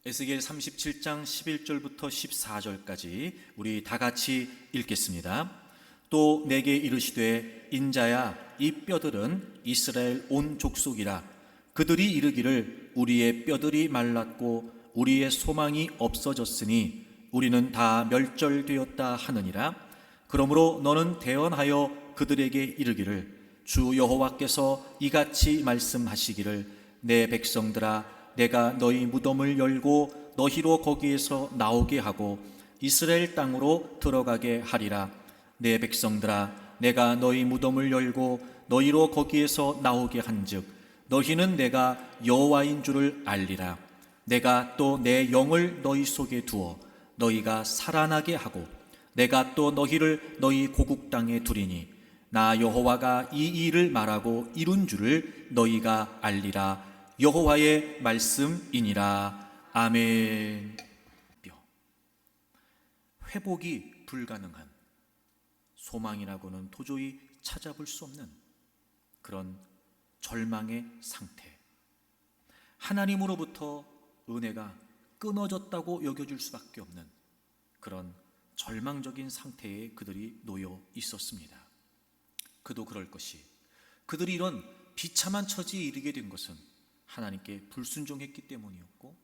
에스겔 37장 11절부터 14절까지 우리 다 같이 읽겠습니다. 또 내게 이르시되 인자야, 이 뼈들은 이스라엘 온 족속이라. 그들이 이르기를 우리의 뼈들이 말랐고 우리의 소망이 없어졌으니 우리는 다 멸절되었다 하느니라. 그러므로 너는 대언하여 그들에게 이르기를 주 여호와께서 이같이 말씀하시기를 내 백성들아, 내가 너희 무덤을 열고 너희로 거기에서 나오게 하고 이스라엘 땅으로 들어가게 하리라. 내 백성들아, 내가 너희 무덤을 열고 너희로 거기에서 나오게 한즉 너희는 내가 여호와인 줄을 알리라. 내가 또 내 영을 너희 속에 두어 너희가 살아나게 하고 내가 또 너희를 너희 고국 땅에 두리니 나 여호와가 이 일을 말하고 이룬 줄을 너희가 알리라. 여호와의 말씀이니라. 아멘. 회복이 불가능한, 소망이라고는 도저히 찾아볼 수 없는 그런 절망의 상태, 하나님으로부터 은혜가 끊어졌다고 여겨질 수밖에 없는 그런 절망적인 상태에 그들이 놓여 있었습니다. 그도 그럴 것이, 그들이 이런 비참한 처지에 이르게 된 것은 하나님께 불순종했기 때문이었고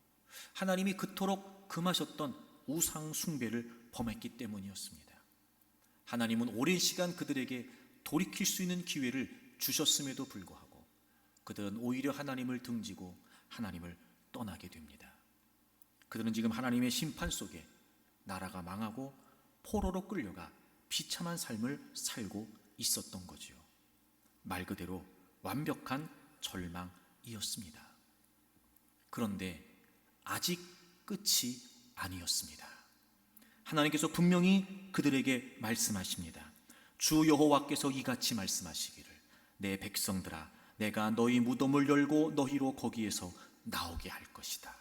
하나님이 그토록 금하셨던 우상 숭배를 범했기 때문이었습니다. 하나님은 오랜 시간 그들에게 돌이킬 수 있는 기회를 주셨음에도 불구하고 그들은 오히려 하나님을 등지고 하나님을 떠나게 됩니다. 그들은 지금 하나님의 심판 속에 나라가 망하고 포로로 끌려가 비참한 삶을 살고 있었던 거지요. 말 그대로 완벽한 절망이었습니다. 그런데 아직 끝이 아니었습니다. 하나님께서 분명히 그들에게 말씀하십니다. 주 여호와께서 이같이 말씀하시기를 내 백성들아, 내가 너희 무덤을 열고 너희로 거기에서 나오게 할 것이다.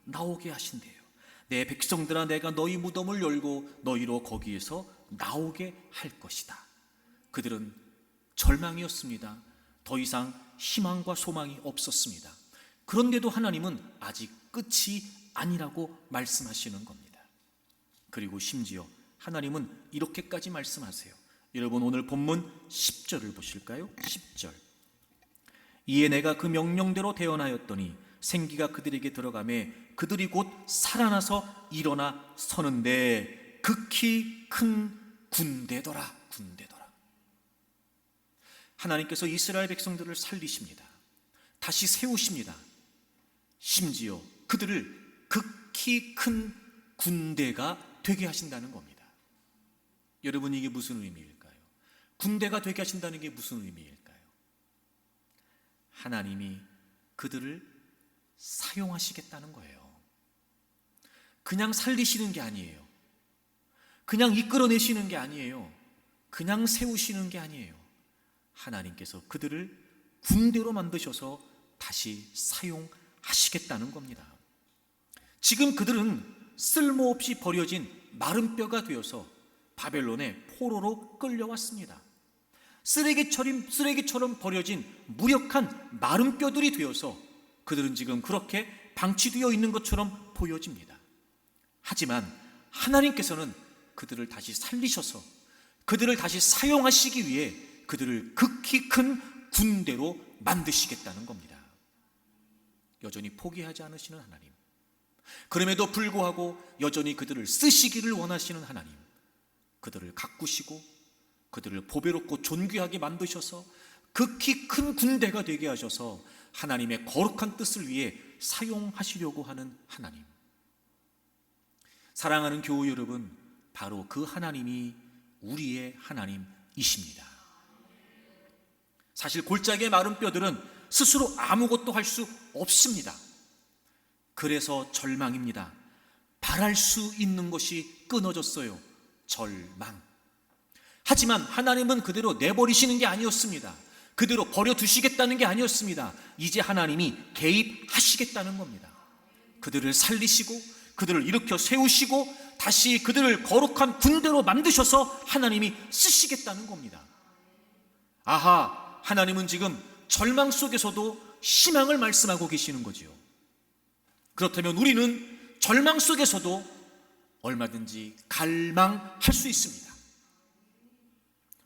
나오게 하신대요. 내 백성들아, 내가 너희 무덤을 열고 너희로 거기에서 나오게 할 것이다. 그들은 절망이었습니다. 더 이상 희망과 소망이 없었습니다. 그런데도 하나님은 아직 끝이 아니라고 말씀하시는 겁니다. 그리고 심지어 하나님은 이렇게까지 말씀하세요. 여러분, 오늘 본문 10절을 보실까요? 10절. 이에 내가 그 명령대로 대언하였더니 생기가 그들에게 들어가매 그들이 곧 살아나서 일어나 서는데 극히 큰 군대더라. 하나님께서 이스라엘 백성들을 살리십니다. 다시 세우십니다. 심지어 그들을 극히 큰 군대가 되게 하신다는 겁니다. 여러분, 이게 무슨 의미일까요? 군대가 되게 하신다는 게 무슨 의미일까요? 하나님이 그들을 사용하시겠다는 거예요. 그냥 살리시는 게 아니에요. 그냥 이끌어내시는 게 아니에요. 그냥 세우시는 게 아니에요. 하나님께서 그들을 군대로 만드셔서 다시 사용하시겠다는 겁니다. 지금 그들은 쓸모없이 버려진 마른 뼈가 되어서 바벨론의 포로로 끌려왔습니다. 쓰레기처럼 버려진 무력한 마른 뼈들이 되어서 그들은 지금 그렇게 방치되어 있는 것처럼 보여집니다. 하지만 하나님께서는 그들을 다시 살리셔서 그들을 다시 사용하시기 위해 그들을 극히 큰 군대로 만드시겠다는 겁니다. 여전히 포기하지 않으시는 하나님, 그럼에도 불구하고 여전히 그들을 쓰시기를 원하시는 하나님, 그들을 가꾸시고 그들을 보배롭고 존귀하게 만드셔서 극히 큰 군대가 되게 하셔서 하나님의 거룩한 뜻을 위해 사용하시려고 하는 하나님. 사랑하는 교우 여러분, 바로 그 하나님이 우리의 하나님이십니다. 사실 골짜기의 마른 뼈들은 스스로 아무것도 할 수 없습니다. 그래서 절망입니다. 바랄 수 있는 것이 끊어졌어요. 절망. 하지만 하나님은 그대로 내버리시는 게 아니었습니다. 그대로 버려두시겠다는 게 아니었습니다. 이제 하나님이 개입하시겠다는 겁니다. 그들을 살리시고 그들을 일으켜 세우시고 다시 그들을 거룩한 군대로 만드셔서 하나님이 쓰시겠다는 겁니다. 아하, 하나님은 지금 절망 속에서도 희망을 말씀하고 계시는 거지요. 그렇다면 우리는 절망 속에서도 얼마든지 갈망할 수 있습니다.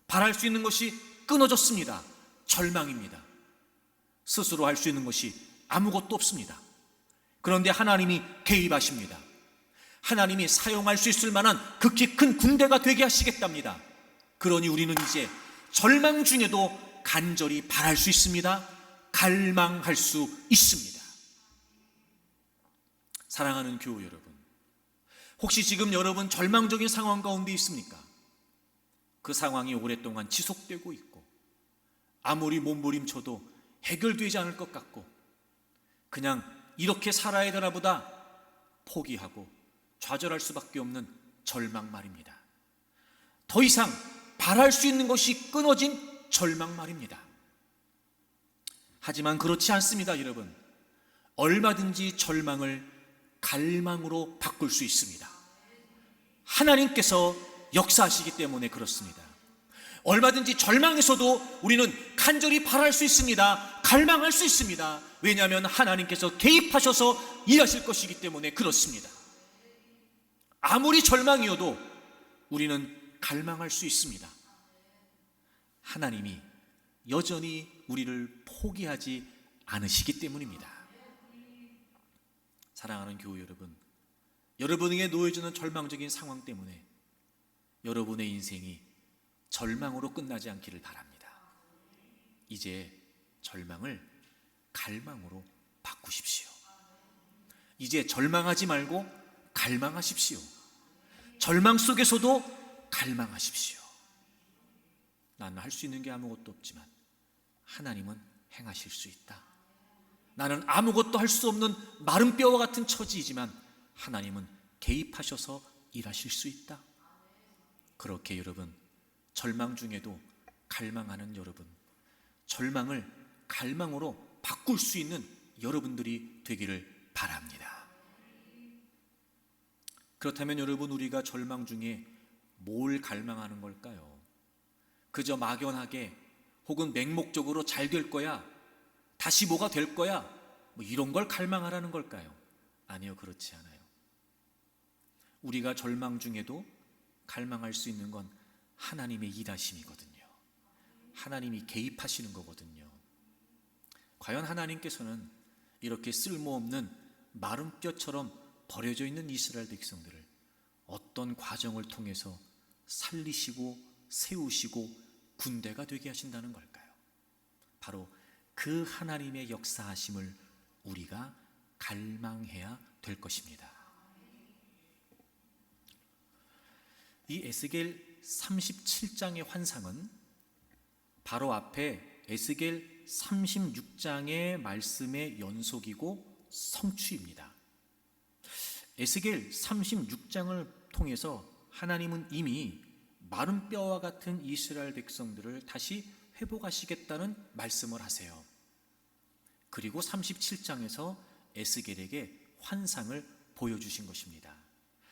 바랄 수 있는 것이 끊어졌습니다. 절망입니다. 스스로 할 수 있는 것이 아무것도 없습니다. 그런데 하나님이 개입하십니다. 하나님이 사용할 수 있을 만한 극히 큰 군대가 되게 하시겠답니다. 그러니 우리는 이제 절망 중에도 간절히 바랄 수 있습니다. 갈망할 수 있습니다. 사랑하는 교우 여러분, 혹시 지금 여러분 절망적인 상황 가운데 있습니까? 그 상황이 오랫동안 지속되고 있고 아무리 몸부림쳐도 해결되지 않을 것 같고 그냥 이렇게 살아야 되나 보다 포기하고 좌절할 수밖에 없는 절망 말입니다. 더 이상 바랄 수 있는 것이 끊어진 절망 말입니다. 하지만 그렇지 않습니다, 여러분. 얼마든지 절망을 갈망으로 바꿀 수 있습니다. 하나님께서 역사하시기 때문에 그렇습니다. 얼마든지 절망에서도 우리는 간절히 바랄 수 있습니다. 갈망할 수 있습니다. 왜냐하면 하나님께서 개입하셔서 일하실 것이기 때문에 그렇습니다. 아무리 절망이어도 우리는 갈망할 수 있습니다. 하나님이 여전히 우리를 포기하지 않으시기 때문입니다. 사랑하는 교우 여러분, 여러분에게 놓여지는 절망적인 상황 때문에 여러분의 인생이 절망으로 끝나지 않기를 바랍니다. 이제 절망을 갈망으로 바꾸십시오. 이제 절망하지 말고 갈망하십시오. 절망 속에서도 갈망하십시오. 나는 할 수 있는 게 아무것도 없지만 하나님은 행하실 수 있다. 나는 아무것도 할 수 없는 마른 뼈와 같은 처지이지만 하나님은 개입하셔서 일하실 수 있다. 그렇게 여러분, 절망 중에도 갈망하는 여러분, 절망을 갈망으로 바꿀 수 있는 여러분들이 되기를 바랍니다. 그렇다면 여러분, 우리가 절망 중에 뭘 갈망하는 걸까요? 그저 막연하게 혹은 맹목적으로 잘 될 거야, 다시 뭐가 될 거야, 뭐 이런 걸 갈망하라는 걸까요? 아니요, 그렇지 않아요. 우리가 절망 중에도 갈망할 수 있는 건 하나님의 일하심이거든요. 하나님이 개입하시는 거거든요. 과연 하나님께서는 이렇게 쓸모없는 마른 뼈처럼 버려져 있는 이스라엘 백성들을 어떤 과정을 통해서 살리시고 세우시고 군대가 되게 하신다는 걸까요? 바로 그 하나님의 역사하심을 우리가 갈망해야 될 것입니다. 이 에스겔 37장의 환상은 바로 앞에 에스겔 36장의 말씀의 연속이고 성취입니다. 에스겔 36장을 통해서 하나님은 이미 마른 뼈와 같은 이스라엘 백성들을 다시 회복하시겠다는 말씀을 하세요. 그리고 37장에서 에스겔에게 환상을 보여주신 것입니다.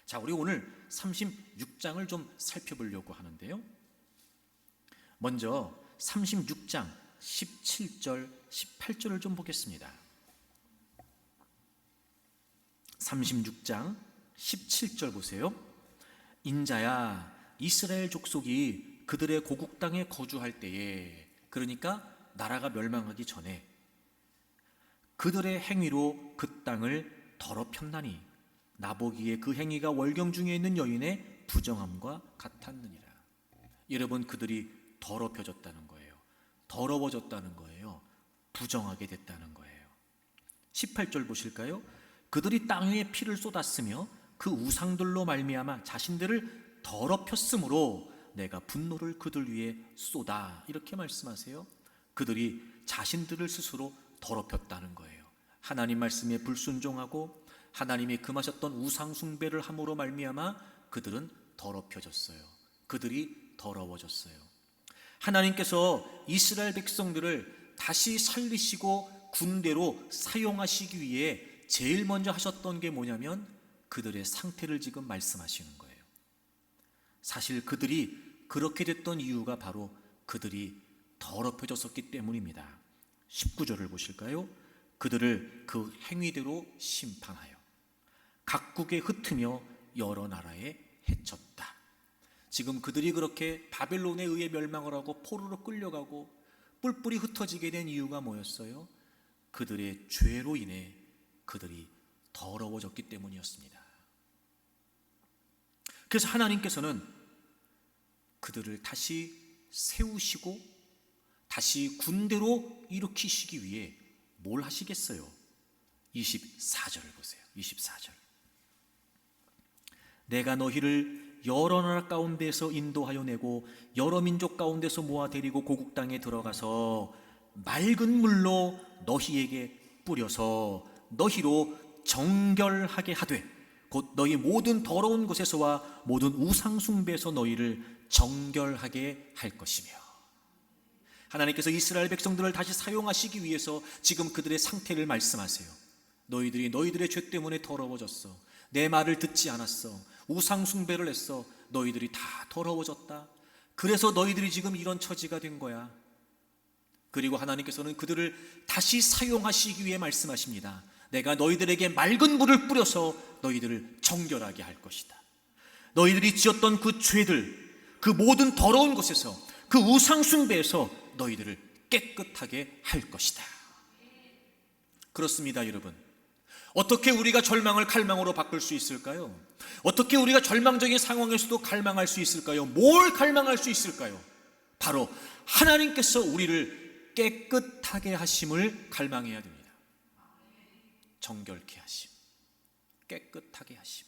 자, 우리 오늘 36장을 좀 살펴보려고 하는데요. 먼저 36장 17절, 18절을 좀 보겠습니다. 36장 17절 보세요. 인자야, 이스라엘 족속이 그들의 고국 땅에 거주할 때에, 그러니까 나라가 멸망하기 전에 그들의 행위로 그 땅을 더럽혔나니 나보기에 그 행위가 월경 중에 있는 여인의 부정함과 같았느니라. 여러분, 그들이 더럽혀졌다는 거예요. 더러워졌다는 거예요. 부정하게 됐다는 거예요. 18절 보실까요? 그들이 땅 위에 피를 쏟았으며 그 우상들로 말미암아 자신들을 더럽혔으므로 내가 분노를 그들 위에 쏟아, 이렇게 말씀하세요. 그들이 자신들을 스스로 더럽혔다는 거예요. 하나님 말씀에 불순종하고 하나님이 금하셨던 우상 숭배를 함으로 말미암아 그들은 더럽혀졌어요. 그들이 더러워졌어요. 하나님께서 이스라엘 백성들을 다시 살리시고 군대로 사용하시기 위해 제일 먼저 하셨던 게 뭐냐면 그들의 상태를 지금 말씀하시는 거예요. 사실 그들이 그렇게 됐던 이유가 바로 그들이 더럽혀졌었기 때문입니다. 19절을 보실까요? 그들을 그 행위대로 심판하여 각국에 흩으며 여러 나라에 해쳤다. 지금 그들이 그렇게 바벨론에 의해 멸망을 하고 포로로 끌려가고 뿔뿔이 흩어지게 된 이유가 뭐였어요? 그들의 죄로 인해 그들이 더러워졌기 때문이었습니다. 그래서 하나님께서는 그들을 다시 세우시고 다시 군대로 일으키시기 위해 뭘 하시겠어요? 24절을 보세요. 24절. 내가 너희를 여러 나라 가운데서 인도하여 내고 여러 민족 가운데서 모아 데리고 고국 땅에 들어가서 맑은 물로 너희에게 뿌려서 너희로 정결하게 하되 곧 너희 모든 더러운 곳에서와 모든 우상 숭배에서 너희를 정결하게 할 것이며, 하나님께서 이스라엘 백성들을 다시 사용하시기 위해서 지금 그들의 상태를 말씀하세요. 너희들이 너희들의 죄 때문에 더러워졌어. 내 말을 듣지 않았어. 우상 숭배를 했어. 너희들이 다 더러워졌다. 그래서 너희들이 지금 이런 처지가 된 거야. 그리고 하나님께서는 그들을 다시 사용하시기 위해 말씀하십니다. 내가 너희들에게 맑은 물을 뿌려서 너희들을 정결하게 할 것이다. 너희들이 지었던 그 죄들, 그 모든 더러운 곳에서, 그 우상 숭배에서 너희들을 깨끗하게 할 것이다. 그렇습니다, 여러분. 어떻게 우리가 절망을 갈망으로 바꿀 수 있을까요? 어떻게 우리가 절망적인 상황에서도 갈망할 수 있을까요? 뭘 갈망할 수 있을까요? 바로 하나님께서 우리를 깨끗하게 하심을 갈망해야 됩니다. 정결케 하심, 깨끗하게 하심.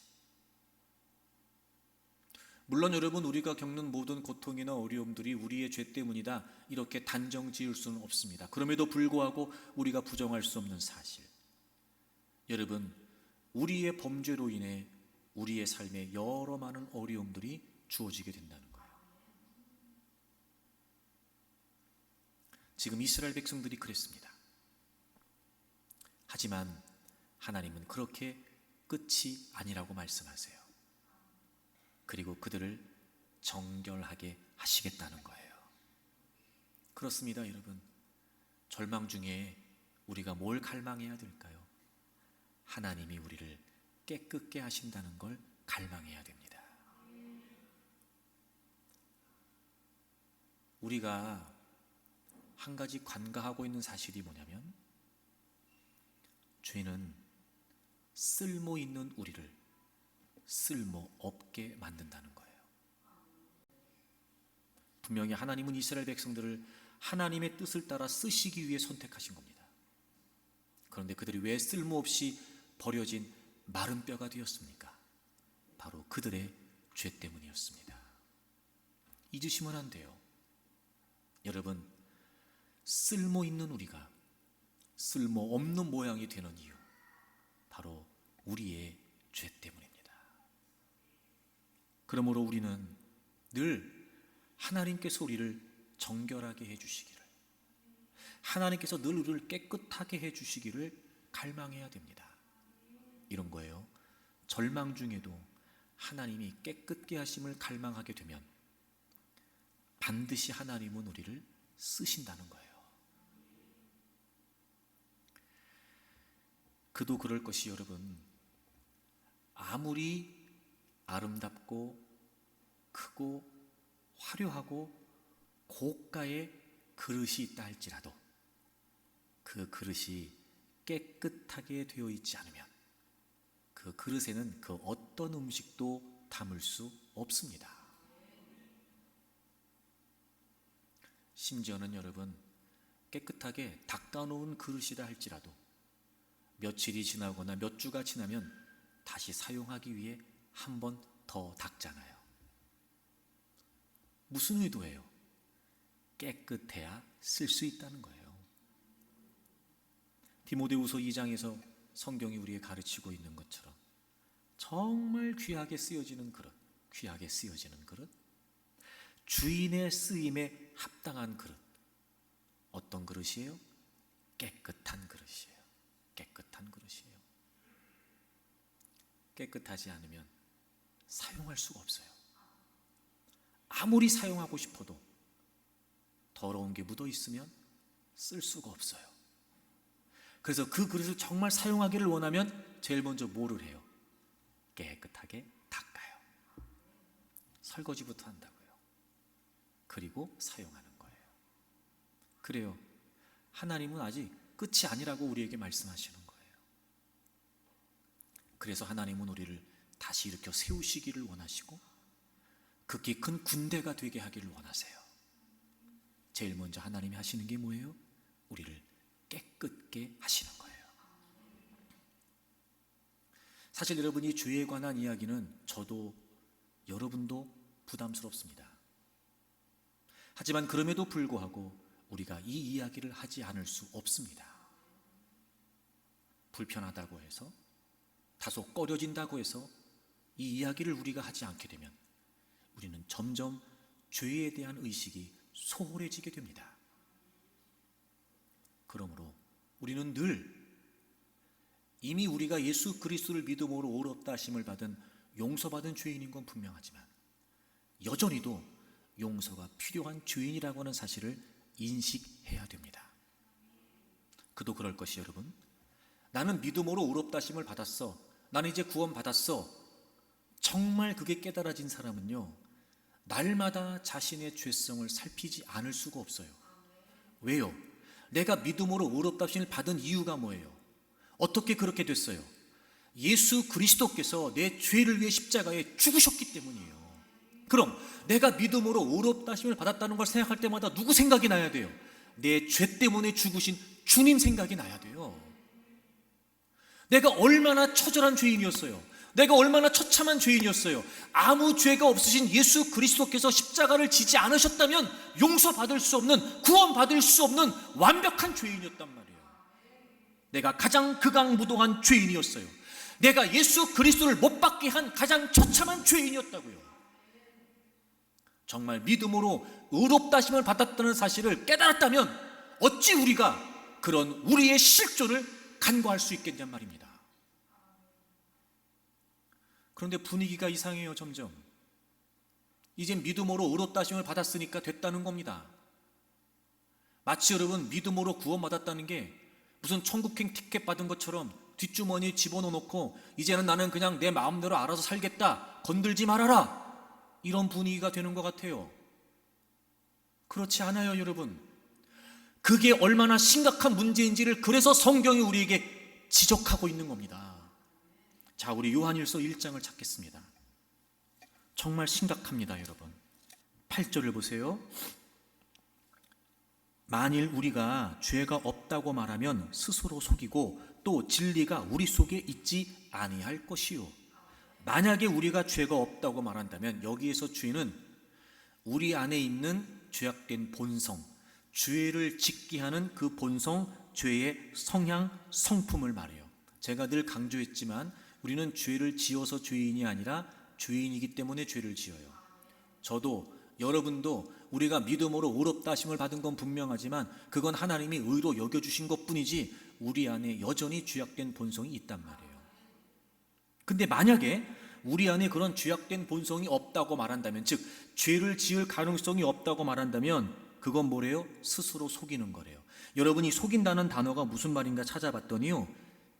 물론 여러분, 우리가 겪는 모든 고통이나 어려움들이 우리의 죄 때문이다 이렇게 단정 지을 수는 없습니다. 그럼에도 불구하고 우리가 부정할 수 없는 사실, 여러분, 우리의 범죄로 인해 우리의 삶에 여러 많은 어려움들이 주어지게 된다는 거예요. 지금 이스라엘 백성들이 그랬습니다. 하지만 하나님은 그렇게 끝이 아니라고 말씀하세요. 그리고 그들을 정결하게 하시겠다는 거예요. 그렇습니다, 여러분. 절망 중에 우리가 뭘 갈망해야 될까요? 하나님이 우리를 깨끗게 하신다는 걸 갈망해야 됩니다. 우리가 한 가지 간과하고 있는 사실이 뭐냐면, 죄는 쓸모 있는 우리를 쓸모 없게 만든다는 거예요. 분명히 하나님은 이스라엘 백성들을 하나님의 뜻을 따라 쓰시기 위해 선택하신 겁니다. 그런데 그들이 왜 쓸모없이 버려진 마른 뼈가 되었습니까? 바로 그들의 죄 때문이었습니다. 잊으시면 안 돼요. 여러분, 쓸모 있는 우리가 쓸모 없는 모양이 되는 이유, 바로 우리의 죄 때문입니다. 그러므로 우리는 늘 하나님께서 우리를 정결하게 해주시기를, 하나님께서 늘 우리를 깨끗하게 해주시기를 갈망해야 됩니다. 이런 거예요. 절망 중에도 하나님이 깨끗게 하심을 갈망하게 되면 반드시 하나님은 우리를 쓰신다는 거예요. 그도 그럴 것이, 여러분, 아무리 아름답고 크고 화려하고 고가의 그릇이 있다 할지라도 그 그릇이 깨끗하게 되어 있지 않으면 그 그릇에는 그 어떤 음식도 담을 수 없습니다. 심지어는 여러분, 깨끗하게 닦아놓은 그릇이라 할지라도 며칠이 지나거나 몇 주가 지나면 다시 사용하기 위해 한 번 더 닦잖아요. 무슨 의도예요? 깨끗해야 쓸 수 있다는 거예요. 디모데후서 2장에서 성경이 우리에게 가르치고 있는 것처럼 정말 귀하게 쓰여지는 그릇, 귀하게 쓰여지는 그릇, 주인의 쓰임에 합당한 그릇, 어떤 그릇이에요? 깨끗한 그릇이에요. 깨끗한 그릇이에요. 깨끗하지 않으면 사용할 수가 없어요. 아무리 사용하고 싶어도 더러운 게 묻어 있으면 쓸 수가 없어요. 그래서 그 그릇을 정말 사용하기를 원하면 제일 먼저 뭐를 해요? 깨끗하게 닦아요. 설거지부터 한다고요. 그리고 사용하는 거예요. 그래요. 하나님은 아직 끝이 아니라고 우리에게 말씀하시는 거예요. 그래서 하나님은 우리를 다시 일으켜 세우시기를 원하시고 극히 큰 군대가 되게 하기를 원하세요. 제일 먼저 하나님이 하시는 게 뭐예요? 우리를 깨끗게 하시는 거예요. 사실 여러분, 이 죄에 관한 이야기는 저도 여러분도 부담스럽습니다. 하지만 그럼에도 불구하고 우리가 이 이야기를 하지 않을 수 없습니다. 불편하다고 해서, 다소 꺼려진다고 해서 이 이야기를 우리가 하지 않게 되면 우리는 점점 죄에 대한 의식이 소홀해지게 됩니다. 그러므로 우리는 늘 이미 우리가 예수 그리스도를 믿음으로 의롭다 하심을 받은 용서받은 죄인인 건 분명하지만 여전히도 용서가 필요한 죄인이라고 하는 사실을 인식해야 됩니다. 그도 그럴 것이 여러분, 나는 믿음으로 의롭다 하심을 받았어, 나는 이제 구원 받았어, 정말 그게 깨달아진 사람은요, 날마다 자신의 죄성을 살피지 않을 수가 없어요. 왜요? 내가 믿음으로 의롭다 하심을 받은 이유가 뭐예요? 어떻게 그렇게 됐어요? 예수 그리스도께서 내 죄를 위해 십자가에 죽으셨기 때문이에요. 그럼 내가 믿음으로 의롭다 하심을 받았다는 걸 생각할 때마다 누구 생각이 나야 돼요? 내 죄 때문에 죽으신 주님 생각이 나야 돼요. 내가 얼마나 처절한 죄인이었어요. 내가 얼마나 처참한 죄인이었어요. 아무 죄가 없으신 예수 그리스도께서 십자가를 지지 않으셨다면 용서받을 수 없는, 구원받을 수 없는 완벽한 죄인이었단 말이에요. 내가 가장 극악무도한 죄인이었어요. 내가 예수 그리스도를 못 받게 한 가장 처참한 죄인이었다고요. 정말 믿음으로 의롭다 하심을 받았다는 사실을 깨달았다면 어찌 우리가 그런 우리의 실존을 간과할 수 있겠냔 말입니다. 그런데 분위기가 이상해요. 점점 이제 믿음으로 의롭다 하심을 받았으니까 됐다는 겁니다. 마치 여러분, 믿음으로 구원받았다는 게 무슨 천국행 티켓 받은 것처럼 뒷주머니에 집어넣어놓고 이제는 나는 그냥 내 마음대로 알아서 살겠다, 건들지 말아라, 이런 분위기가 되는 것 같아요. 그렇지 않아요 여러분. 그게 얼마나 심각한 문제인지를 그래서 성경이 우리에게 지적하고 있는 겁니다. 자, 우리 요한일서 1장을 찾겠습니다. 정말 심각합니다 여러분. 8절을 보세요. 만일 우리가 죄가 없다고 말하면 스스로 속이고 또 진리가 우리 속에 있지 아니할 것이요. 만약에 우리가 죄가 없다고 말한다면 여기에서 죄는 우리 안에 있는 죄악된 본성, 죄를 짓게 하는 그 본성, 죄의 성향, 성품을 말해요. 제가 늘 강조했지만 우리는 죄를 지어서 죄인이 아니라 죄인이기 때문에 죄를 지어요. 저도 여러분도 우리가 믿음으로 의롭다 하심을 받은 건 분명하지만 그건 하나님이 의로 여겨주신 것뿐이지 우리 안에 여전히 죄악된 본성이 있단 말이에요. 근데 만약에 우리 안에 그런 죄악된 본성이 없다고 말한다면, 즉 죄를 지을 가능성이 없다고 말한다면 그건 뭐래요? 스스로 속이는 거래요. 여러분이 속인다는 단어가 무슨 말인가 찾아봤더니요,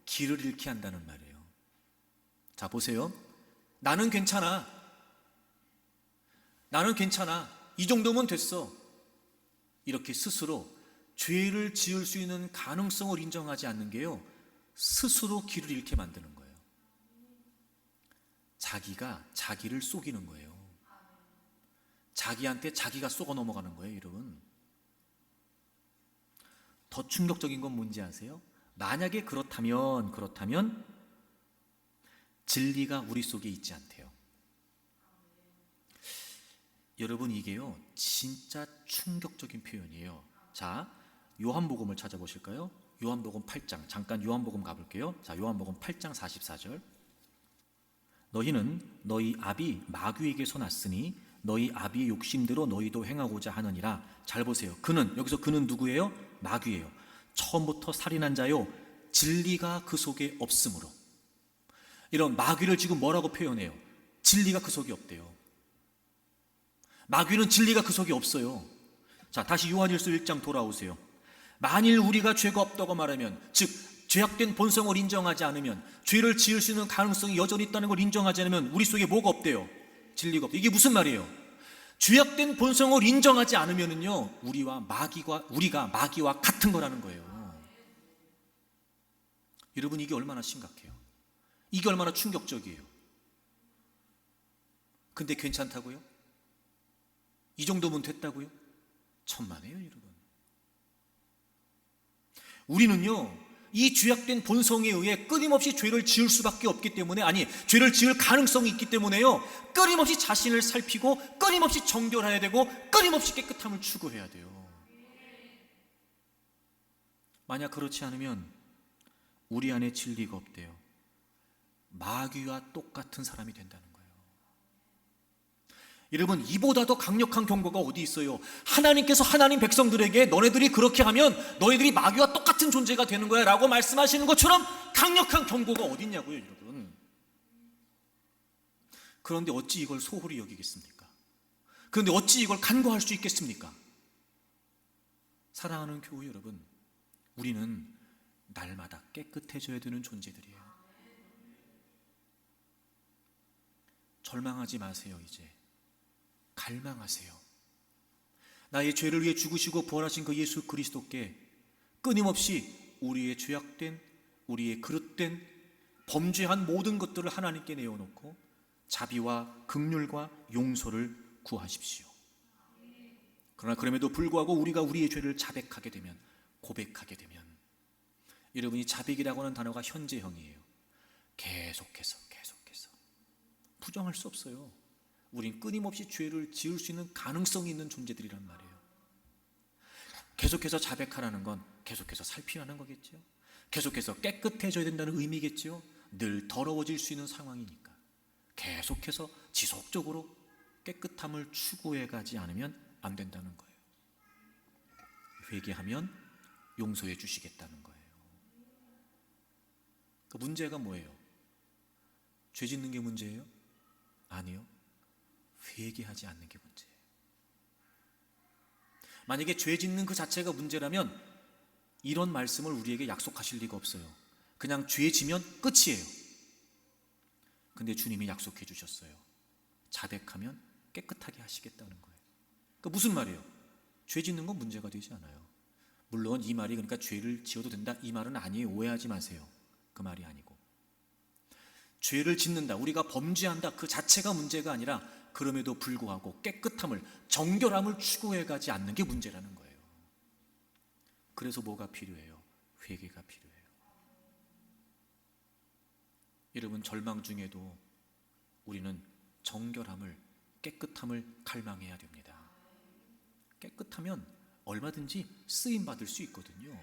길을 잃게 한다는 말이에요. 자 보세요. 나는 괜찮아, 나는 괜찮아, 이 정도면 됐어, 이렇게 스스로 죄를 지을 수 있는 가능성을 인정하지 않는 게요, 스스로 길을 잃게 만드는 거예요. 자기가 자기를 속이는 거예요. 자기한테 자기가 속아 넘어가는 거예요 여러분. 더 충격적인 건 뭔지 아세요? 만약에 그렇다면 진리가 우리 속에 있지 않대요. 여러분, 이게요 진짜 충격적인 표현이에요. 자, 요한복음을 찾아보실까요? 요한복음 8장, 잠깐 요한복음 가볼게요. 자, 요한복음 8장 44절. 너희는 너희 아비 마귀에게서 났으니 너희 아비의 욕심대로 너희도 행하고자 하느니라. 잘 보세요. 그는, 여기서 그는 누구예요? 마귀예요. 처음부터 살인한 자요, 진리가 그 속에 없으므로. 이런 마귀를 지금 뭐라고 표현해요? 진리가 그 속에 없대요. 마귀는 진리가 그 속에 없어요. 자, 다시 요한일서 1장 돌아오세요. 만일 우리가 죄가 없다고 말하면, 즉 죄악된 본성을 인정하지 않으면, 죄를 지을 수 있는 가능성이 여전히 있다는 걸 인정하지 않으면 우리 속에 뭐가 없대요? 진리가 없대요. 이게 무슨 말이에요? 죄악된 본성을 인정하지 않으면은요, 우리가 마귀와 같은 거라는 거예요. 여러분, 이게 얼마나 심각해요? 이게 얼마나 충격적이에요? 근데 괜찮다고요? 이 정도면 됐다고요? 천만에요, 여러분. 우리는요, 이 죄악된 본성에 의해 끊임없이 죄를 지을 수밖에 없기 때문에, 아니, 죄를 지을 가능성이 있기 때문에요, 끊임없이 자신을 살피고 끊임없이 정결해야 되고 끊임없이 깨끗함을 추구해야 돼요. 만약 그렇지 않으면 우리 안에 진리가 없대요. 마귀와 똑같은 사람이 된다는 거예요. 여러분, 이보다 더 강력한 경고가 어디 있어요? 하나님께서 하나님 백성들에게 너네들이 그렇게 하면 너희들이 마귀와 똑같은 존재가 되는 거야 라고 말씀하시는 것처럼 강력한 경고가 어디 있냐고요, 여러분. 그런데 어찌 이걸 소홀히 여기겠습니까? 그런데 어찌 이걸 간과할 수 있겠습니까? 사랑하는 교우 여러분, 우리는 날마다 깨끗해져야 되는 존재들이에요. 절망하지 마세요. 이제 갈망하세요. 나의 죄를 위해 죽으시고 부활하신 그 예수 그리스도께 끊임없이 우리의 죄악된, 우리의 그릇된, 범죄한 모든 것들을 하나님께 내어놓고 자비와 긍휼과 용서를 구하십시오. 그러나 그럼에도 불구하고 우리가 우리의 죄를 자백하게 되면, 고백하게 되면, 여러분이 자백이라고 하는 단어가 현재형이에요. 계속해서 부정할 수 없어요. 우린 끊임없이 죄를 지을 수 있는 가능성이 있는 존재들이란 말이에요. 계속해서 자백하라는 건 계속해서 살피라는 거겠죠. 계속해서 깨끗해져야 된다는 의미겠죠. 늘 더러워질 수 있는 상황이니까 계속해서 지속적으로 깨끗함을 추구해 가지 않으면 안 된다는 거예요. 회개하면 용서해 주시겠다는 거예요. 그 문제가 뭐예요? 죄 짓는 게 문제예요? 아니요. 회개하지 않는 게 문제예요. 만약에 죄 짓는 그 자체가 문제라면 이런 말씀을 우리에게 약속하실 리가 없어요. 그냥 죄 지면 끝이에요. 근데 주님이 약속해 주셨어요. 자백하면 깨끗하게 하시겠다는 거예요. 그러니까 무슨 말이에요? 죄 짓는 건 문제가 되지 않아요. 물론 이 말이 그러니까 죄를 지어도 된다 이 말은 아니에요. 오해하지 마세요. 그 말이 아니고, 죄를 짓는다, 우리가 범죄한다 그 자체가 문제가 아니라 그럼에도 불구하고 깨끗함을, 정결함을 추구해 가지 않는 게 문제라는 거예요. 그래서 뭐가 필요해요? 회개가 필요해요. 여러분, 절망 중에도 우리는 정결함을, 깨끗함을 갈망해야 됩니다. 깨끗하면 얼마든지 쓰임받을 수 있거든요.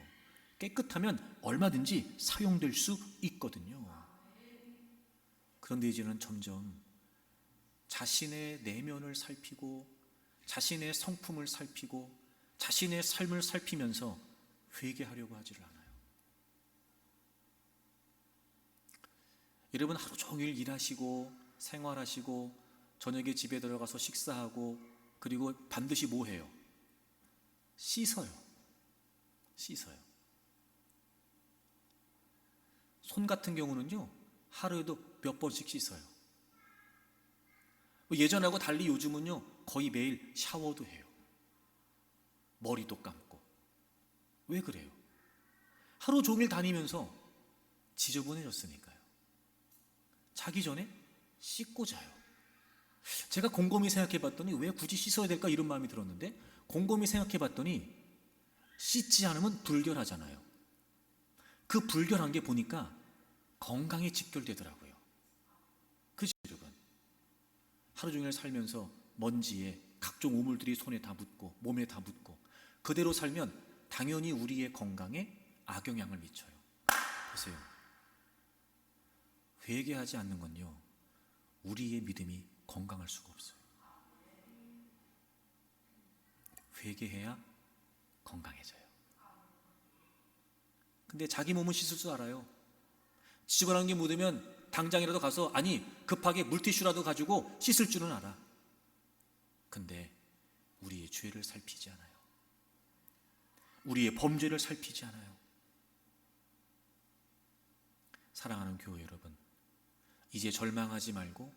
깨끗하면 얼마든지 사용될 수 있거든요. 그런데 이제는 점점 자신의 내면을 살피고 자신의 성품을 살피고 자신의 삶을 살피면서 회개하려고 하지를 않아요. 여러분, 하루 종일 일하시고 생활하시고 저녁에 집에 들어가서 식사하고 그리고 반드시 뭐 해요? 씻어요. 손 같은 경우는요, 하루에도 몇 번씩 씻어요. 예전하고 달리 요즘은요, 거의 매일 샤워도 해요. 머리도 감고. 왜 그래요? 하루 종일 다니면서 지저분해졌으니까요. 자기 전에 씻고 자요. 제가 곰곰이 생각해 봤더니 왜 굳이 씻어야 될까 이런 마음이 들었는데, 곰곰이 생각해 봤더니 씻지 않으면 불결하잖아요. 그 불결한 게 보니까 건강에 직결되더라고요. 그죠, 여러분? 하루 종일 살면서 먼지에 각종 오물들이 손에 다 묻고 몸에 다 묻고 그대로 살면 당연히 우리의 건강에 악영향을 미쳐요. 보세요. 회개하지 않는 건요, 우리의 믿음이 건강할 수가 없어요. 회개해야 건강해져요. 근데 자기 몸은 씻을 줄 알아요. 지저분한 게 묻으면 당장이라도 가서, 아니 급하게 물티슈라도 가지고 씻을 줄은 알아. 근데 우리의 죄를 살피지 않아요. 우리의 범죄를 살피지 않아요. 사랑하는 교회 여러분, 이제 절망하지 말고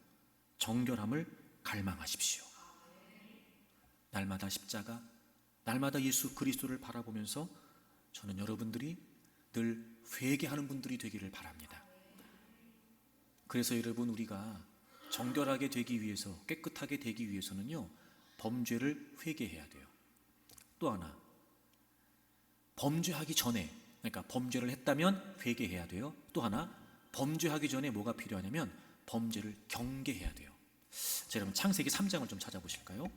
정결함을 갈망하십시오. 날마다 십자가, 날마다 예수 그리스도를 바라보면서 저는 여러분들이 늘 회개하는 분들이 되기를 바랍니다. 그래서 여러분, 우리가 정결하게 되기 위해서, 깨끗하게 되기 위해서는요, 범죄를 회개해야 돼요. 또 하나, 범죄하기 전에, 그러니까 범죄를 했다면 회개해야 돼요. 또 하나, 범죄하기 전에 뭐가 필요하냐면 범죄를 경계해야 돼요. 자, 여러분 창세기 3장을 좀 찾아보실까요?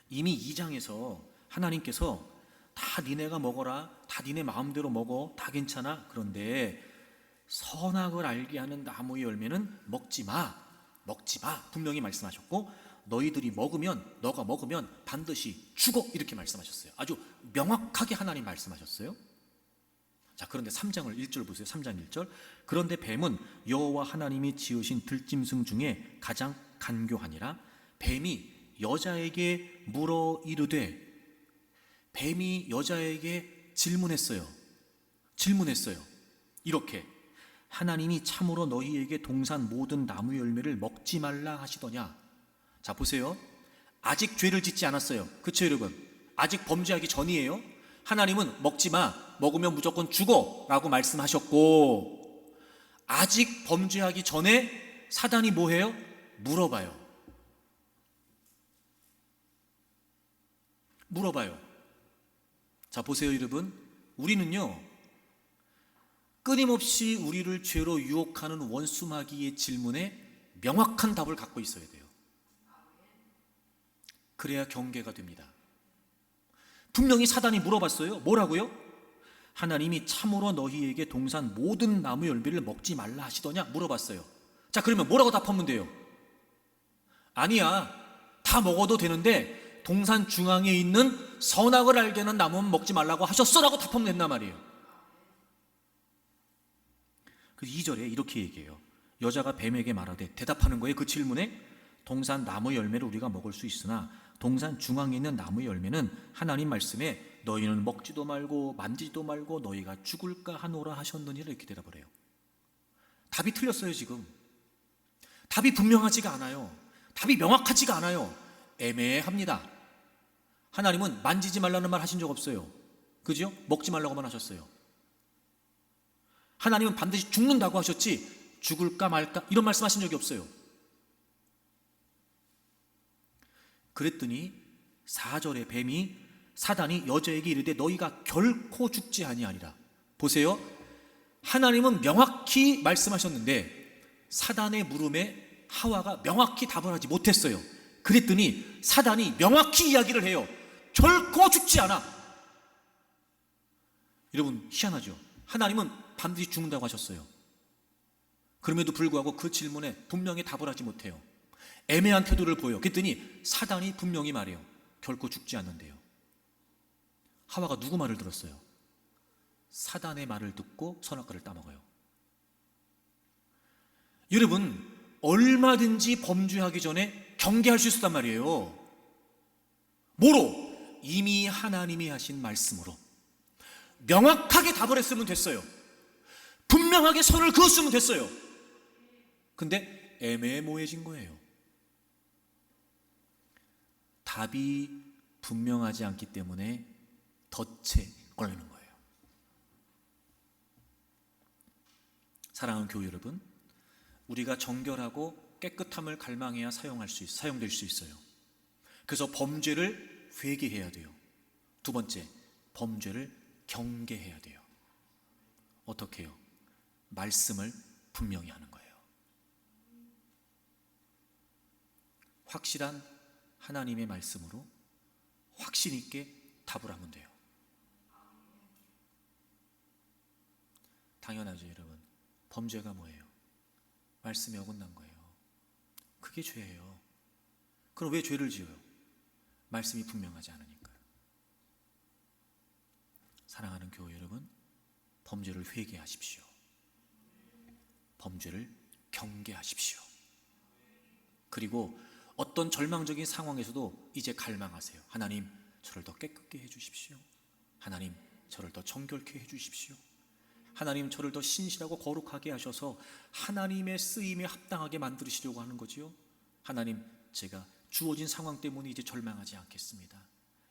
이미 2장에서 하나님께서 다 니네가 먹어라, 다 니네 마음대로 먹어, 다 괜찮아. 그런데 선악을 알게 하는 나무의 열매는 먹지 마, 먹지 마 분명히 말씀하셨고, 너희들이 먹으면, 너가 먹으면 반드시 죽어, 이렇게 말씀하셨어요. 아주 명확하게 하나님 말씀하셨어요. 자, 그런데 3장을 1절 보세요. 3장 1절. 그런데 뱀은 여호와 하나님이 지으신 들짐승 중에 가장 간교하니라. 뱀이 여자에게 물어 이르되, 뱀이 여자에게 질문했어요. 이렇게, 하나님이 참으로 너희에게 동산 모든 나무 열매를 먹지 말라 하시더냐. 자, 보세요. 아직 죄를 짓지 않았어요. 그렇죠 여러분? 아직 범죄하기 전이에요. 하나님은 먹지 마, 먹으면 무조건 죽어 라고 말씀하셨고, 아직 범죄하기 전에 사단이 뭐해요? 물어봐요. 자, 보세요 여러분, 우리는요 끊임없이 우리를 죄로 유혹하는 원수마귀의 질문에 명확한 답을 갖고 있어야 돼요. 그래야 경계가 됩니다. 분명히 사단이 물어봤어요. 뭐라고요? 하나님이 참으로 너희에게 동산 모든 나무 열매를 먹지 말라 하시더냐? 물어봤어요. 자, 그러면 뭐라고 답하면 돼요? 아니야, 다 먹어도 되는데 동산 중앙에 있는 선악을 알게 하는 나무는 먹지 말라고 하셨어 라고 답하면 된단 말이에요. 그 2절에 이렇게 얘기해요. 여자가 뱀에게 말하되, 대답하는 거예요. 그 질문에, 동산 나무 열매를 우리가 먹을 수 있으나 동산 중앙에 있는 나무 열매는 하나님 말씀에 너희는 먹지도 말고 만지지도 말고 너희가 죽을까 하노라 하셨느니라, 이렇게 대답을 해요. 답이 틀렸어요. 지금 답이 분명하지가 않아요. 답이 명확하지가 않아요. 애매합니다. 하나님은 만지지 말라는 말 하신 적 없어요. 그죠? 먹지 말라고만 하셨어요. 하나님은 반드시 죽는다고 하셨지 죽을까 말까 이런 말씀하신 적이 없어요. 그랬더니 4절에 뱀이, 사단이 여자에게 이르되 너희가 결코 죽지 아니하리라. 보세요. 하나님은 명확히 말씀하셨는데 사단의 물음에 하와가 명확히 답을 하지 못했어요. 그랬더니 사단이 명확히 이야기를 해요. 결코 죽지 않아. 여러분 희한하죠? 하나님은 반드시 죽는다고 하셨어요. 그럼에도 불구하고 그 질문에 분명히 답을 하지 못해요. 애매한 태도를 보여요. 그랬더니 사단이 분명히 말해요. 결코 죽지 않는데요. 하와가 누구 말을 들었어요? 사단의 말을 듣고 선악과를 따먹어요. 여러분, 얼마든지 범죄하기 전에 경계할 수 있었단 말이에요. 뭐로? 이미 하나님이 하신 말씀으로 명확하게 답을 했으면 됐어요. 분명하게 선을 그었으면 됐어요. 근데 애매모호해진 거예요. 답이 분명하지 않기 때문에 덫에 걸리는 거예요. 사랑하는 교회 여러분, 우리가 정결하고 깨끗함을 갈망해야 사용될 수 있어요. 그래서 범죄를 회개해야 돼요. 두 번째, 범죄를 경계해야 돼요. 어떻게 해요? 말씀을 분명히 하는 거예요. 확실한 하나님의 말씀으로 확신 있게 답을 하면 돼요. 당연하죠 여러분. 범죄가 뭐예요? 말씀에 어긋난 거예요. 그게 죄예요. 그럼 왜 죄를 지어요? 말씀이 분명하지 않으니까요. 사랑하는 교회 여러분, 범죄를 회개하십시오. 범죄를 경계하십시오. 그리고 어떤 절망적인 상황에서도 이제 갈망하세요. 하나님, 저를 더 깨끗게 해주십시오. 하나님, 저를 더 정결케 해주십시오. 하나님 저를 더 신실하고 거룩하게 하셔서 하나님의 쓰임에 합당하게 만드시려고 하는 거지요. 하나님, 제가 주어진 상황 때문에 이제 절망하지 않겠습니다.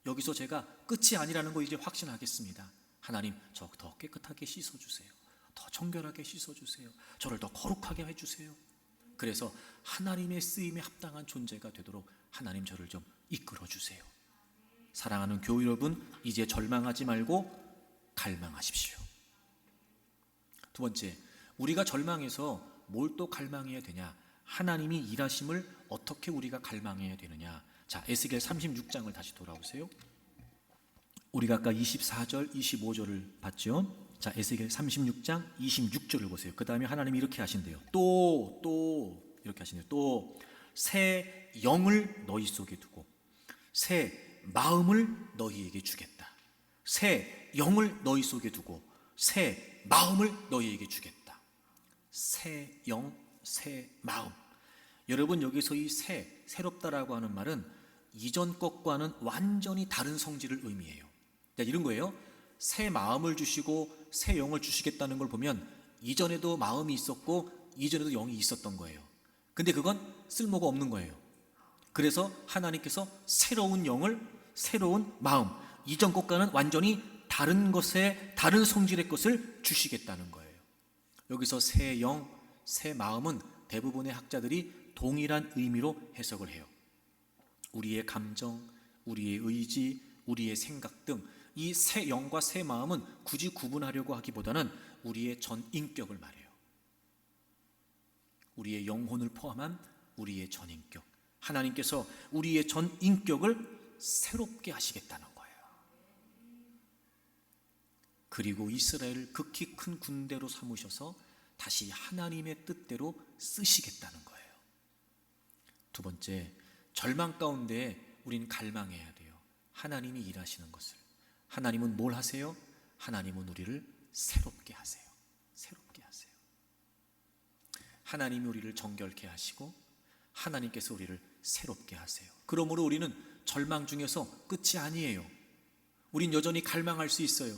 여기서 제가 끝이 아니라는 거 이제 확신하겠습니다. 하나님, 저 더 깨끗하게 씻어주세요. 더 정결하게 씻어주세요. 저를 더 거룩하게 해주세요. 그래서 하나님의 쓰임에 합당한 존재가 되도록 하나님 저를 좀 이끌어주세요. 사랑하는 교회 여러분, 이제 절망하지 말고 갈망하십시오. 두 번째, 우리가 절망해서 뭘 또 갈망해야 되냐? 하나님이 일하심을 어떻게 우리가 갈망해야 되느냐? 자, 에스겔 36장을 다시 돌아오세요. 우리가 아까 24절, 25절을 봤죠? 자, 에스겔 36장 26절을 보세요. 그 다음에 하나님이 이렇게 하신대요. 또 이렇게 하신대요. 또 새 영을 너희 속에 두고 새 마음을 너희에게 주겠다. 새 영을 너희 속에 두고 새 마음을 너희에게 주겠다. 새 영, 새 마음. 여러분, 여기서 이 새롭다라고 하는 말은 이전 것과는 완전히 다른 성질을 의미해요. 이런 거예요. 새 마음을 주시고 새 영을 주시겠다는 걸 보면 이전에도 마음이 있었고 이전에도 영이 있었던 거예요. 근데 그건 쓸모가 없는 거예요. 그래서 하나님께서 새로운 영을, 새로운 마음, 이전 것과는 완전히 다른 것에, 다른 성질의 것을 주시겠다는 거예요. 여기서 새 영, 새 마음은 대부분의 학자들이 동일한 의미로 해석을 해요. 우리의 감정, 우리의 의지, 우리의 생각 등 이 새 영과 새 마음은 굳이 구분하려고 하기보다는 우리의 전 인격을 말해요. 우리의 영혼을 포함한 우리의 전 인격. 하나님께서 우리의 전 인격을 새롭게 하시겠다는 거예요. 그리고 이스라엘을 극히 큰 군대로 삼으셔서 다시 하나님의 뜻대로 쓰시겠다는 거예요. 두 번째, 절망 가운데 우린 갈망해야 돼요. 하나님이 일하시는 것을. 하나님은 뭘 하세요? 하나님은 우리를 새롭게 하세요. 새롭게 하세요. 하나님이 우리를 정결케 하시고 하나님께서 우리를 새롭게 하세요. 그러므로 우리는 절망 중에서 끝이 아니에요. 우린 여전히 갈망할 수 있어요.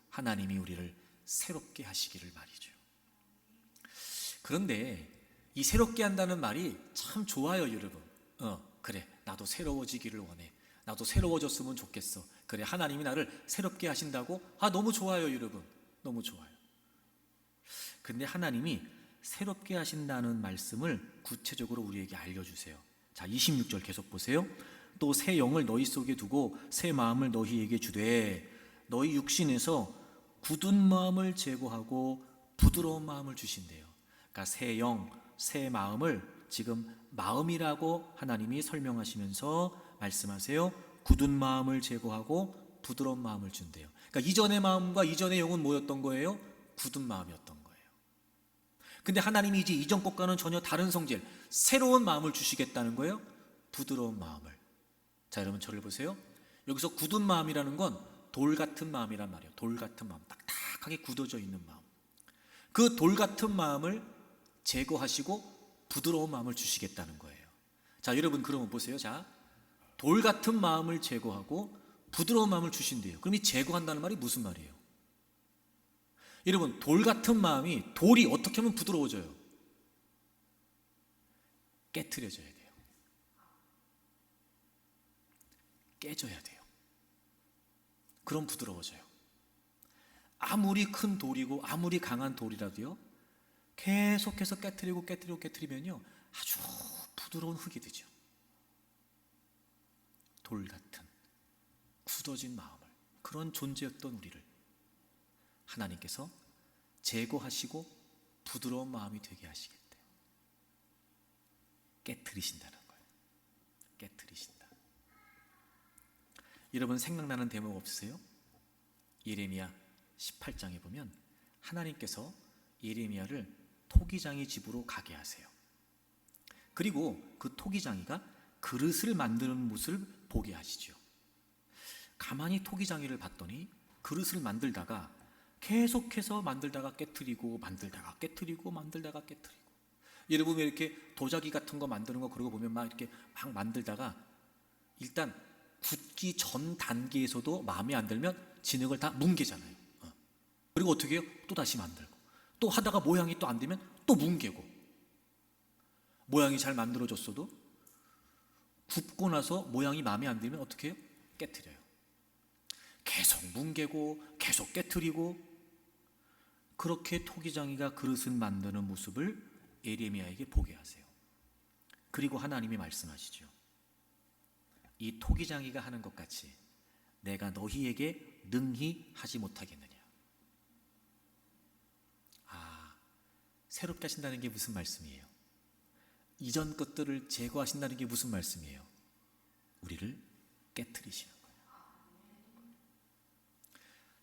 하나님이 우리를 새롭게 하시기를 말이죠. 그런데 이 새롭게 한다는 말이 참 좋아요, 여러분. 그래, 나도 새로워지기를 원해. 나도 새로워졌으면 좋겠어. 그래, 하나님이 나를 새롭게 하신다고? 너무 좋아요, 여러분. 너무 좋아요. 근데 하나님이 새롭게 하신다는 말씀을 구체적으로 우리에게 알려주세요. 자, 26절 계속 보세요. 또 새 영을 너희 속에 두고 새 마음을 너희에게 주되 너희 육신에서 굳은 마음을 제거하고 부드러운 마음을 주신대요. 그러니까 새 영, 새 마음을 지금 마음이라고 하나님이 설명하시면서 말씀하세요. 굳은 마음을 제거하고 부드러운 마음을 준대요. 그러니까 이전의 마음과 이전의 영은 뭐였던 거예요? 굳은 마음이었던 거예요. 근데 하나님이 이제 이전 것과는 전혀 다른 성질, 새로운 마음을 주시겠다는 거예요. 부드러운 마음을. 자, 여러분 저를 보세요. 여기서 굳은 마음이라는 건 돌 같은 마음이란 말이에요. 돌 같은 마음, 딱딱하게 굳어져 있는 마음. 그 돌 같은 마음을 제거하시고 부드러운 마음을 주시겠다는 거예요. 자, 여러분 그러면 보세요. 자, 돌 같은 마음을 제거하고 부드러운 마음을 주신대요. 그럼 이 제거한다는 말이 무슨 말이에요? 여러분, 돌 같은 마음이, 돌이 어떻게 하면 부드러워져요? 깨트려져야 돼요. 깨져야 돼요. 그럼 부드러워져요. 아무리 큰 돌이고 아무리 강한 돌이라도요, 계속해서 깨트리면요 아주 부드러운 흙이 되죠. 돌 같은 굳어진 마음을, 그런 존재였던 우리를 하나님께서 제거하시고 부드러운 마음이 되게 하시겠대요. 깨트리신다는 거예요. 깨트리신다. 여러분 생각나는 대목 없으세요? 예레미야 18장에 보면 하나님께서 예레미야를 토기장이 집으로 가게 하세요. 그리고 그 토기장이가 그릇을 만드는 모습을 보게 하시죠. 가만히 토기장이를 봤더니 그릇을 만들다가 계속해서 만들다가 깨트리고 만들다가 깨트리고 만들다가 깨트리고. 여러분 왜 이렇게 도자기 같은 거 만드는 거 그러고 보면 막 이렇게 막 만들다가 일단 굳기 전 단계에서도 마음에 안 들면 진흙을 다 뭉개잖아요. 그리고 그리고 어떻게 해요? 또 다시 만들고, 또 하다가 모양이 또 안 되면 또 뭉개고, 모양이 잘 만들어졌어도 굽고 나서 모양이 마음에 안 들면 어떻게 해요? 깨트려요. 계속 뭉개고 계속 깨트리고, 그렇게 토기장이가 그릇을 만드는 모습을 예레미야에게 보게 하세요. 그리고 하나님이 말씀하시죠. 이 토기장이가 하는 것 같이 내가 너희에게 능히 하지 못하겠느냐. 새롭게 하신다는 게 무슨 말씀이에요? 이전 것들을 제거하신다는 게 무슨 말씀이에요? 우리를 깨트리시는 거예요.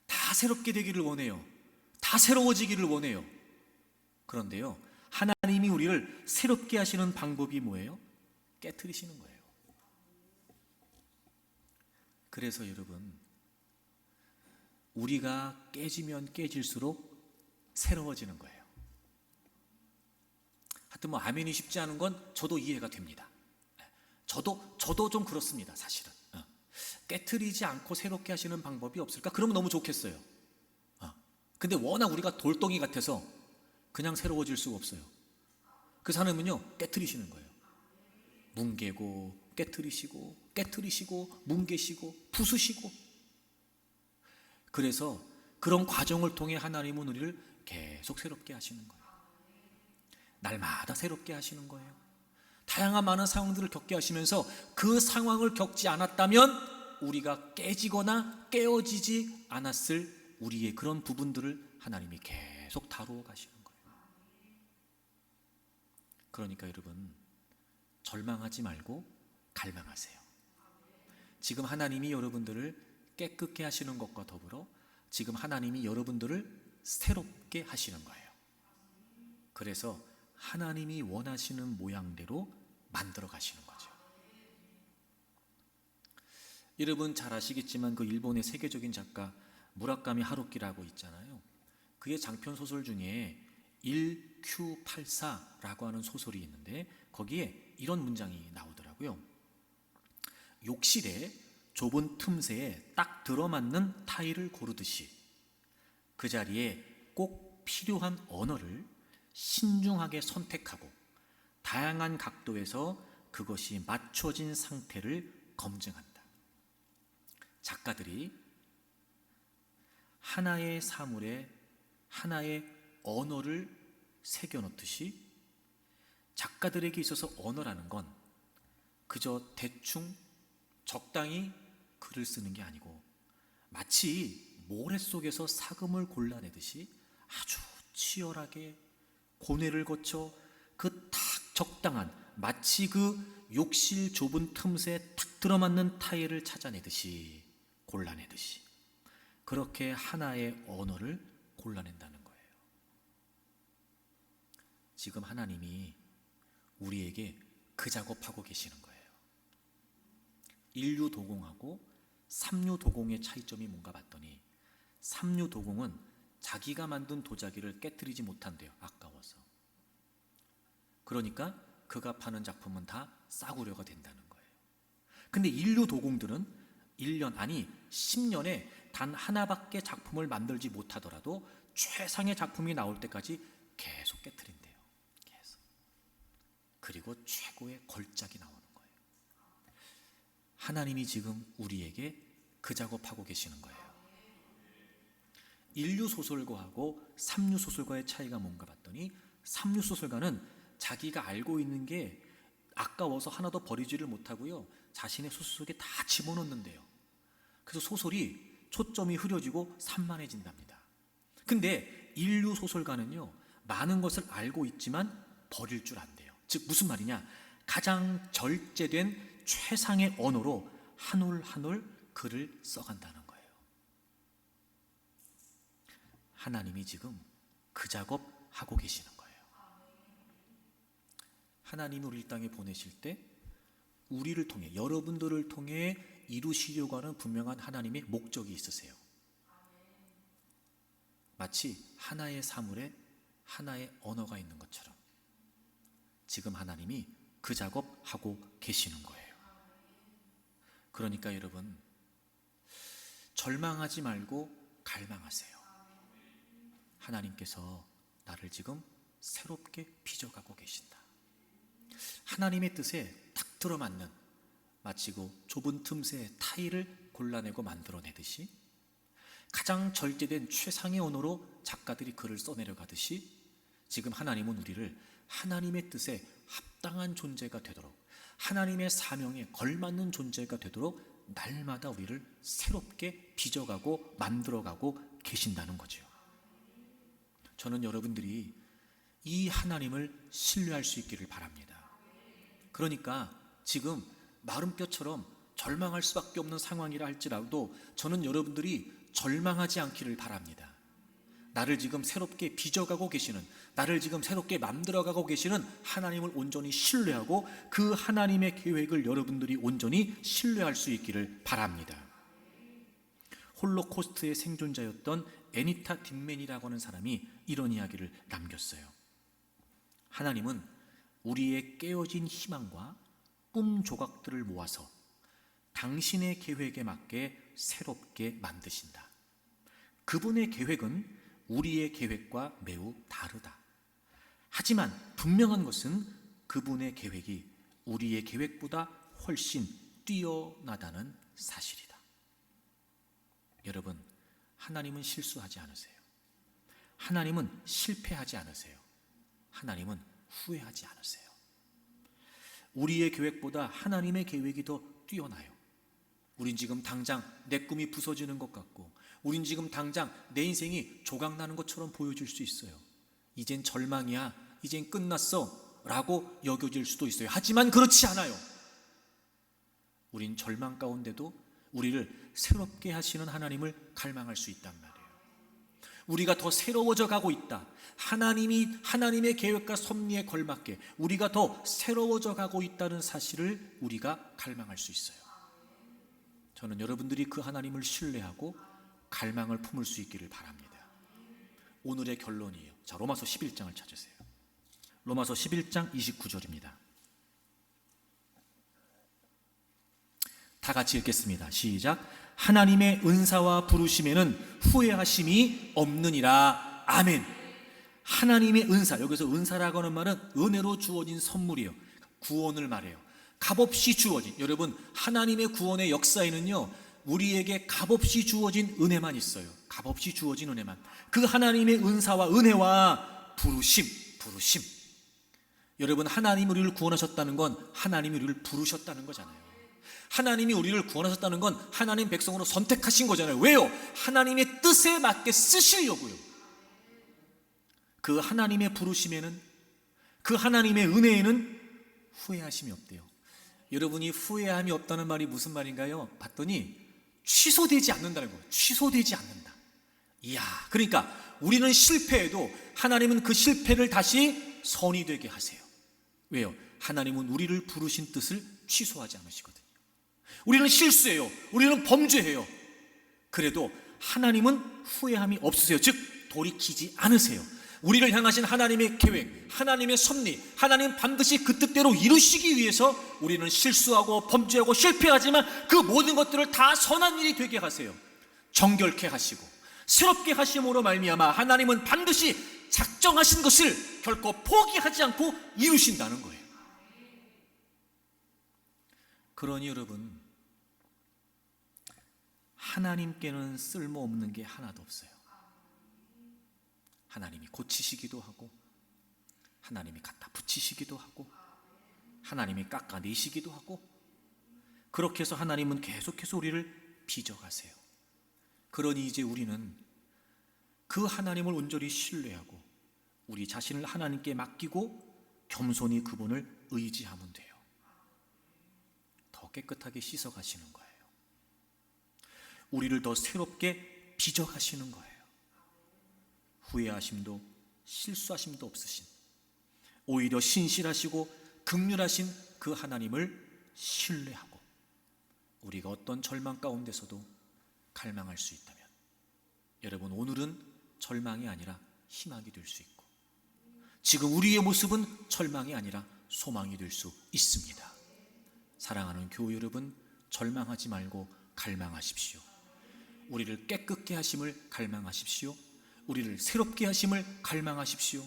다 새롭게 되기를 원해요. 다 새로워지기를 원해요. 그런데요, 하나님이 우리를 새롭게 하시는 방법이 뭐예요? 깨트리시는 거예요. 그래서 여러분, 우리가 깨지면 깨질수록 새로워지는 거예요. 하여튼 뭐 아멘이 쉽지 않은 건 저도 이해가 됩니다. 저도 좀 그렇습니다, 사실은. 깨트리지 않고 새롭게 하시는 방법이 없을까? 그러면 너무 좋겠어요. 근데 워낙 우리가 돌덩이 같아서 그냥 새로워질 수가 없어요. 그래서 하나님은요, 깨트리시는 거예요. 뭉개고 깨트리시고 깨트리시고 뭉개시고 부수시고. 그래서 그런 과정을 통해 하나님은 우리를 계속 새롭게 하시는 거예요. 날마다 새롭게 하시는 거예요. 다양한 많은 상황들을 겪게 하시면서 그 상황을 겪지 않았다면 우리가 깨지거나 깨어지지 않았을 우리의 그런 부분들을 하나님이 계속 다루어 가시는 거예요. 그러니까 여러분, 절망하지 말고 갈망하세요. 지금 하나님이 여러분들을 깨끗게 하시는 것과 더불어 지금 하나님이 여러분들을 새롭게 하시는 거예요. 그래서 하나님이 원하시는 모양대로 만들어 가시는 거죠. 여러분 잘 아시겠지만 그 일본의 세계적인 작가 무라카미 하루키라고 있잖아요. 그의 장편 소설 중에 1Q84라고 하는 소설이 있는데 거기에 이런 문장이 나오더라고요. 욕실에 좁은 틈새에 딱 들어맞는 타일을 고르듯이 그 자리에 꼭 필요한 언어를 신중하게 선택하고 다양한 각도에서 그것이 맞춰진 상태를 검증한다. 작가들이 하나의 사물에 하나의 언어를 새겨놓듯이 작가들에게 있어서 언어라는 건 그저 대충 적당히 글을 쓰는 게 아니고 마치 모래 속에서 사금을 골라내듯이 아주 치열하게 고뇌를 거쳐 그 딱 적당한 마치 그 욕실 좁은 틈새에 탁 들어맞는 타일을 찾아내듯이 골라내듯이 그렇게 하나의 언어를 골라낸다는 거예요. 지금 하나님이 우리에게 그 작업하고 계시는 거예요. 인류도공하고 삼류도공의 차이점이 뭔가 봤더니 삼류도공은 자기가 만든 도자기를 깨트리지 못한대요. 아까워서. 그러니까 그가 파는 작품은 다 싸구려가 된다는 거예요. 근데 인류도공들은 1년 아니 10년에 단 하나밖에 작품을 만들지 못하더라도 최상의 작품이 나올 때까지 계속 깨트린대요. 계속. 그리고 최고의 걸작이 나오는 거예요. 하나님이 지금 우리에게 그 작업하고 계시는 거예요. 인류소설가하고 삼류소설가의 차이가 뭔가 봤더니 삼류소설가는 자기가 알고 있는 게 아까워서 하나도 버리지를 못하고요, 자신의 소설 속에 다 집어넣는데요. 그래서 소설이 초점이 흐려지고 산만해진답니다. 근데 인류소설가는요, 많은 것을 알고 있지만 버릴 줄 안대요. 즉 무슨 말이냐, 가장 절제된 최상의 언어로 한 올 한 올 글을 써간다는 거예요. 하나님이 지금 그 작업하고 계시는 거예요. 하나님이 우리 땅에 보내실 때 우리를 통해, 여러분들을 통해 이루시려고 하는 분명한 하나님의 목적이 있으세요. 마치 하나의 사물에 하나의 언어가 있는 것처럼 지금 하나님이 그 작업하고 계시는 거예요. 그러니까 여러분, 절망하지 말고 갈망하세요. 하나님께서 나를 지금 새롭게 빚어가고 계신다. 하나님의 뜻에 딱 들어맞는, 마치 그 좁은 틈새 타일을 골라내고 만들어내듯이 가장 절제된 최상의 언어로 작가들이 글을 써내려가듯이 지금 하나님은 우리를 하나님의 뜻에 합당한 존재가 되도록, 하나님의 사명에 걸맞는 존재가 되도록 날마다 우리를 새롭게 빚어가고 만들어가고 계신다는 거죠. 저는 여러분들이 이 하나님을 신뢰할 수 있기를 바랍니다. 그러니까 지금 마른 뼈처럼 절망할 수밖에 없는 상황이라 할지라도 저는 여러분들이 절망하지 않기를 바랍니다. 나를 지금 새롭게 빚어가고 계시는, 나를 지금 새롭게 만들어가고 계시는 하나님을 온전히 신뢰하고 그 하나님의 계획을 여러분들이 온전히 신뢰할 수 있기를 바랍니다. 홀로코스트의 생존자였던 애니타 딥맨이라고 하는 사람이 이런 이야기를 남겼어요. 하나님은 우리의 깨어진 희망과 꿈 조각들을 모아서 당신의 계획에 맞게 새롭게 만드신다. 그분의 계획은 우리의 계획과 매우 다르다. 하지만 분명한 것은 그분의 계획이 우리의 계획보다 훨씬 뛰어나다는 사실이다. 여러분, 하나님은 실수하지 않으세요. 하나님은 실패하지 않으세요. 하나님은 후회하지 않으세요. 우리의 계획보다 하나님의 계획이 더 뛰어나요. 우린 지금 당장 내 꿈이 부서지는 것 같고, 우린 지금 당장 내 인생이 조각나는 것처럼 보여질 수 있어요. 이젠 절망이야, 이젠 끝났어 라고 여겨질 수도 있어요. 하지만 그렇지 않아요. 우린 절망 가운데도 우리를 새롭게 하시는 하나님을 갈망할 수 있단 말이에요. 우리가 더 새로워져 가고 있다. 하나님의 계획과 섭리에 걸맞게 우리가 더 새로워져 가고 있다는 사실을 우리가 갈망할 수 있어요. 저는 여러분들이 그 하나님을 신뢰하고 갈망을 품을 수 있기를 바랍니다. 오늘의 결론이에요. 자, 로마서 11장을 찾으세요. 로마서 11장 29절입니다. 다 같이 읽겠습니다. 시작. 하나님의 은사와 부르심에는 후회하심이 없느니라. 아멘. 하나님의 은사, 여기서 은사라고 하는 말은 은혜로 주어진 선물이에요. 구원을 말해요. 값없이 주어진, 여러분, 하나님의 구원의 역사에는요, 우리에게 값없이 주어진 은혜만 있어요. 값없이 주어진 은혜만. 그 하나님의 은사와 은혜와 부르심. 여러분, 하나님이 우리를 구원하셨다는 건 하나님이 우리를 부르셨다는 거잖아요. 하나님이 우리를 구원하셨다는 건 하나님 백성으로 선택하신 거잖아요. 왜요? 하나님의 뜻에 맞게 쓰시려고요. 그 하나님의 부르심에는, 그 하나님의 은혜에는 후회하심이 없대요. 여러분이 후회함이 없다는 말이 무슨 말인가요? 봤더니 취소되지 않는다는 거예요. 취소되지 않는다. 이야, 그러니까 우리는 실패해도 하나님은 그 실패를 다시 선이 되게 하세요. 왜요? 하나님은 우리를 부르신 뜻을 취소하지 않으시거든요. 우리는 실수해요. 우리는 범죄해요. 그래도 하나님은 후회함이 없으세요. 즉 돌이키지 않으세요. 우리를 향하신 하나님의 계획, 하나님의 섭리, 하나님 반드시 그 뜻대로 이루시기 위해서 우리는 실수하고 범죄하고 실패하지만 그 모든 것들을 다 선한 일이 되게 하세요. 정결케 하시고 새롭게 하심으로 말미암아 하나님은 반드시 작정하신 것을 결코 포기하지 않고 이루신다는 거예요. 그러니 여러분, 하나님께는 쓸모없는 게 하나도 없어요. 하나님이 고치시기도 하고, 하나님이 갖다 붙이시기도 하고, 하나님이 깎아내시기도 하고, 그렇게 해서 하나님은 계속해서 우리를 빚어가세요. 그러니 이제 우리는 그 하나님을 온전히 신뢰하고 우리 자신을 하나님께 맡기고 겸손히 그분을 의지하면 돼요. 더 깨끗하게 씻어가시는 거예요. 우리를 더 새롭게 빚어가시는 거예요. 후회하심도 실수하심도 없으신, 오히려 신실하시고 긍휼하신 그 하나님을 신뢰하고 우리가 어떤 절망 가운데서도 갈망할 수 있다면, 여러분, 오늘은 절망이 아니라 희망이 될 수 있고, 지금 우리의 모습은 절망이 아니라 소망이 될 수 있습니다. 사랑하는 교우 여러분, 절망하지 말고 갈망하십시오. 우리를 깨끗게 하심을 갈망하십시오. 우리를 새롭게 하심을 갈망하십시오.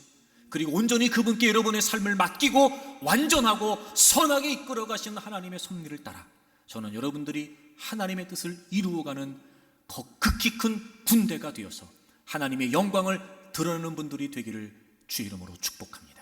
그리고 온전히 그분께 여러분의 삶을 맡기고 완전하고 선하게 이끌어 가시는 하나님의 섭리를 따라 저는 여러분들이 하나님의 뜻을 이루어가는 극히 큰 군대가 되어서 하나님의 영광을 드러내는 분들이 되기를 주 이름으로 축복합니다.